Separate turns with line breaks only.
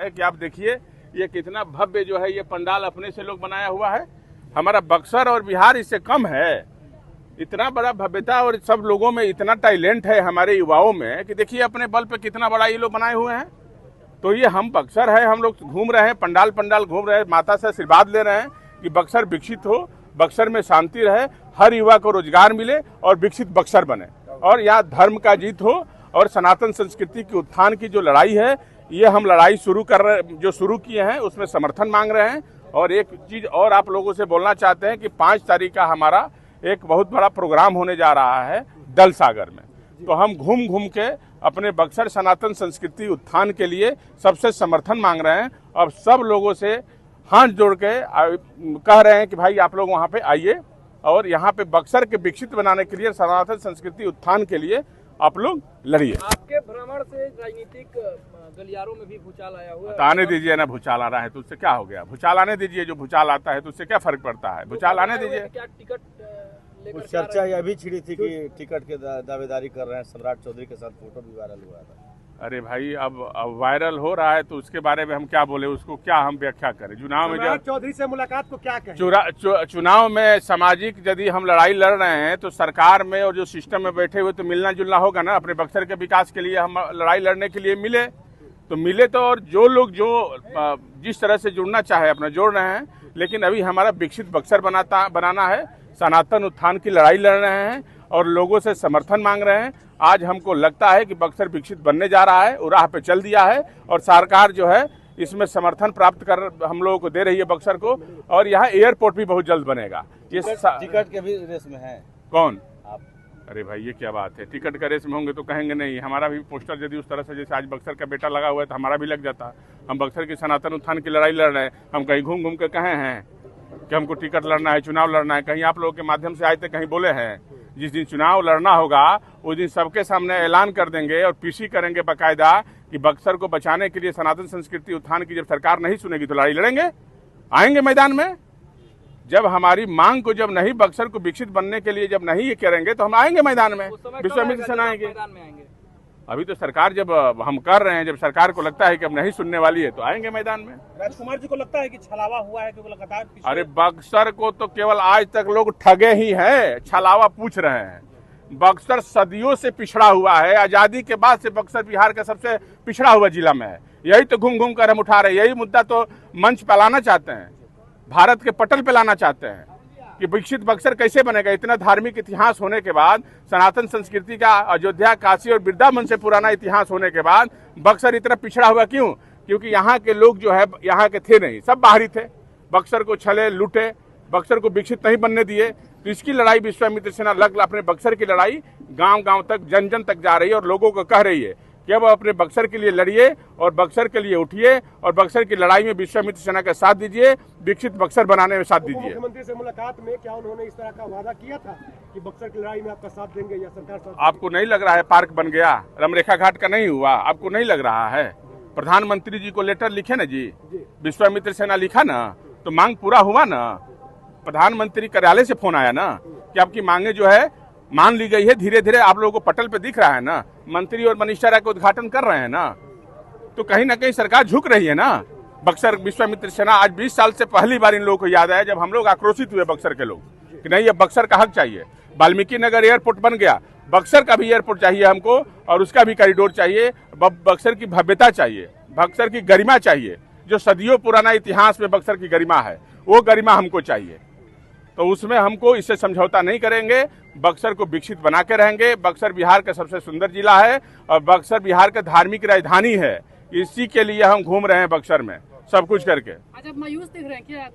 है कि आप देखिए ये कितना भव्य जो है ये पंडाल अपने से लोग बनाया हुआ है। हमारा बक्सर और बिहार इससे कम है। इतना बड़ा भव्यता और सब लोगों में इतना टैलेंट है हमारे युवाओं में कि देखिए अपने बल पे कितना बड़ा ये लोग बनाए हुए हैं। तो ये हम बक्सर है, हम लोग घूम रहे हैं, पंडाल घूम रहे हैं, माता से आशीर्वाद ले रहे हैं कि बक्सर विकसित हो, बक्सर में शांति रहे, हर युवा को रोजगार मिले और विकसित बक्सर बने और यहाँ धर्म का जीत हो और सनातन संस्कृति के उत्थान की जो लड़ाई है ये हम लड़ाई शुरू किए हैं उसमें समर्थन मांग रहे हैं। और एक चीज और आप लोगों से बोलना चाहते हैं कि 5 तारीख का हमारा एक बहुत बड़ा प्रोग्राम होने जा रहा है दल सागर में। तो हम घूम घूम के अपने बक्सर सनातन संस्कृति उत्थान के लिए सबसे समर्थन मांग रहे हैं और सब लोगों से हाथ जोड़ के कह रहे हैं कि भाई आप लोग वहाँ पे आइए और यहाँ पे बक्सर के विकसित बनाने के लिए सनातन संस्कृति उत्थान के लिए आप लोग लड़िए।
आपके भ्रमण से राजनीतिक गलियारों में भी भूचाल आया हुआ है।
तो आने दीजिए ना, भूचाल आ रहा है तो उससे क्या हो गया? भूचाल आने दीजिए, जो भूचाल आता है तो उससे क्या फर्क पड़ता है? भूचाल आने दीजिए।
क्या टिकट लेकर
चर्चा यह भी छिड़ी थी कि टिकट के दावेदारी कर रहे हैं, सम्राट चौधरी के साथ फोटो भी वायरल हुआ था।
अरे भाई अब वायरल हो रहा है तो उसके बारे में हम क्या बोले, उसको क्या हम व्याख्या करें? चुनाव में जब
चौधरी से मुलाकात को क्या कहें?
चुनाव में सामाजिक यदि हम लड़ाई लड़ रहे हैं तो सरकार में और जो सिस्टम में बैठे हुए तो मिलना जुलना होगा ना। अपने बक्सर के विकास के लिए हम लड़ाई लड़ने के लिए मिले तो और जो लोग जो जिस तरह से जुड़ना चाहे अपना जोड़ रहे हैं। लेकिन अभी हमारा विकसित बक्सर बनाना है, सनातन उत्थान की लड़ाई लड़ रहे हैं और लोगों से समर्थन मांग रहे हैं। आज हमको लगता है कि बक्सर विकसित बनने जा रहा है, वो राह पे चल दिया है और सरकार जो है इसमें समर्थन प्राप्त कर हम लोगों को दे रही है बक्सर को। और यहाँ एयरपोर्ट भी बहुत जल्द बनेगा। ये
टिकट के भी रेस में है
कौन?
आप?
अरे भाई ये क्या बात है? टिकट का रेस में होंगे तो कहेंगे नहीं। हमारा भी पोस्टर यदि उस तरह से जैसे आज बक्सर का बेटा लगा हुआ है तो हमारा भी लग जाता। हम बक्सर की सनातन उत्थान की लड़ाई लड़ रहे हैं। हम कहीं घूम घूम के कहे हैं कि हमको टिकट लड़ना है, चुनाव लड़ना है? कहीं आप लोगों के माध्यम से आए थे कहीं बोले हैं? जिस दिन चुनाव लड़ना होगा उस दिन सबके सामने ऐलान कर देंगे और पीसी करेंगे बाकायदा कि बक्सर को बचाने के लिए सनातन संस्कृति उत्थान की जब सरकार नहीं सुनेगी तो लड़ाई लड़ेंगे, आएंगे मैदान में। जब हमारी मांग को जब नहीं बक्सर को विकसित बनने के लिए जब नहीं ये करेंगे तो हम आएंगे मैदान में, विश्वामित्र सेना आएंगे। अभी तो सरकार जब हम कर रहे हैं, जब सरकार को लगता है कि अब नहीं सुनने वाली है तो आएंगे मैदान में।
राजकुमार जी को लगता है कि छलावा हुआ है कि लगातार?
अरे बक्सर को तो केवल आज तक लोग ठगे ही हैं, छलावा पूछ रहे हैं। बक्सर सदियों से पिछड़ा हुआ है। आजादी के बाद से बक्सर बिहार का सबसे पिछड़ा हुआ जिला में है। यही तो घूम घूम कर हम उठा रहे हैं। यही मुद्दा तो मंच पे लाना चाहते हैं, भारत के पटल पे लाना चाहते हैं कि विकसित बक्सर कैसे बनेगा। इतना धार्मिक इतिहास होने के बाद, सनातन संस्कृति का अयोध्या, काशी और वृंदावन से पुराना इतिहास होने के बाद बक्सर इतना पिछड़ा हुआ क्यों? क्योंकि यहाँ के लोग जो है यहाँ के थे नहीं, सब बाहरी थे। बक्सर को छले लूटे, बक्सर को विकसित नहीं बनने दिए। तो इसकी लड़ाई विश्वामित्र सेना अपने बक्सर की लड़ाई गांव गांव तक, जन जन तक जा रही है और लोगों को कह रही है कि अब अपने बक्सर के लिए लड़िए और बक्सर के लिए उठिए और बक्सर की लड़ाई में विश्वामित्र सेना का साथ दीजिए, विकसित बक्सर बनाने में साथ दीजिए।
मुख्यमंत्री से मुलाकात में क्या उन्होंने इस तरह का वादा किया था कि बक्सर की लड़ाई में आपका साथ देंगे या सरकार साथ?
आपको नहीं लग रहा है पार्क बन गया, रमरेखा घाट का नहीं हुआ? आपको नहीं लग रहा है? प्रधानमंत्री जी को लेटर लिखे ना जी, विश्वामित्र सेना लिखा ना, तो मांग पूरा हुआ ना। प्रधानमंत्री कार्यालय से फोन आया ना कि आपकी मांगे जो है मान ली गई है। धीरे धीरे आप लोगों को पटल पे दिख रहा है ना, मंत्री और मिनिस्टर का उद्घाटन कर रहे हैं ना। तो कहीं ना कहीं सरकार झुक रही है ना। बक्सर विश्वामित्र सेना आज 20 साल से पहली बार इन लोगों को याद आया जब हम लोग आक्रोशित हुए बक्सर के लोग कि नहीं, ये बक्सर का हक चाहिए। वाल्मीकि नगर एयरपोर्ट बन गया, बक्सर का भी एयरपोर्ट चाहिए हमको और उसका भी कॉरिडोर चाहिए। बक्सर की भव्यता चाहिए, बक्सर की गरिमा चाहिए। जो सदियों पुराना इतिहास में बक्सर की गरिमा है वो गरिमा हमको चाहिए। तो उसमें हमको इससे समझौता नहीं करेंगे। बक्सर को विकसित बना के रहेंगे। बक्सर बिहार का सबसे सुंदर जिला है और बक्सर बिहार का धार्मिक राजधानी है। इसी के लिए हम घूम रहे हैं बक्सर में सब कुछ करके।
अच्छा, मायूस दिख रहे हैं क्या?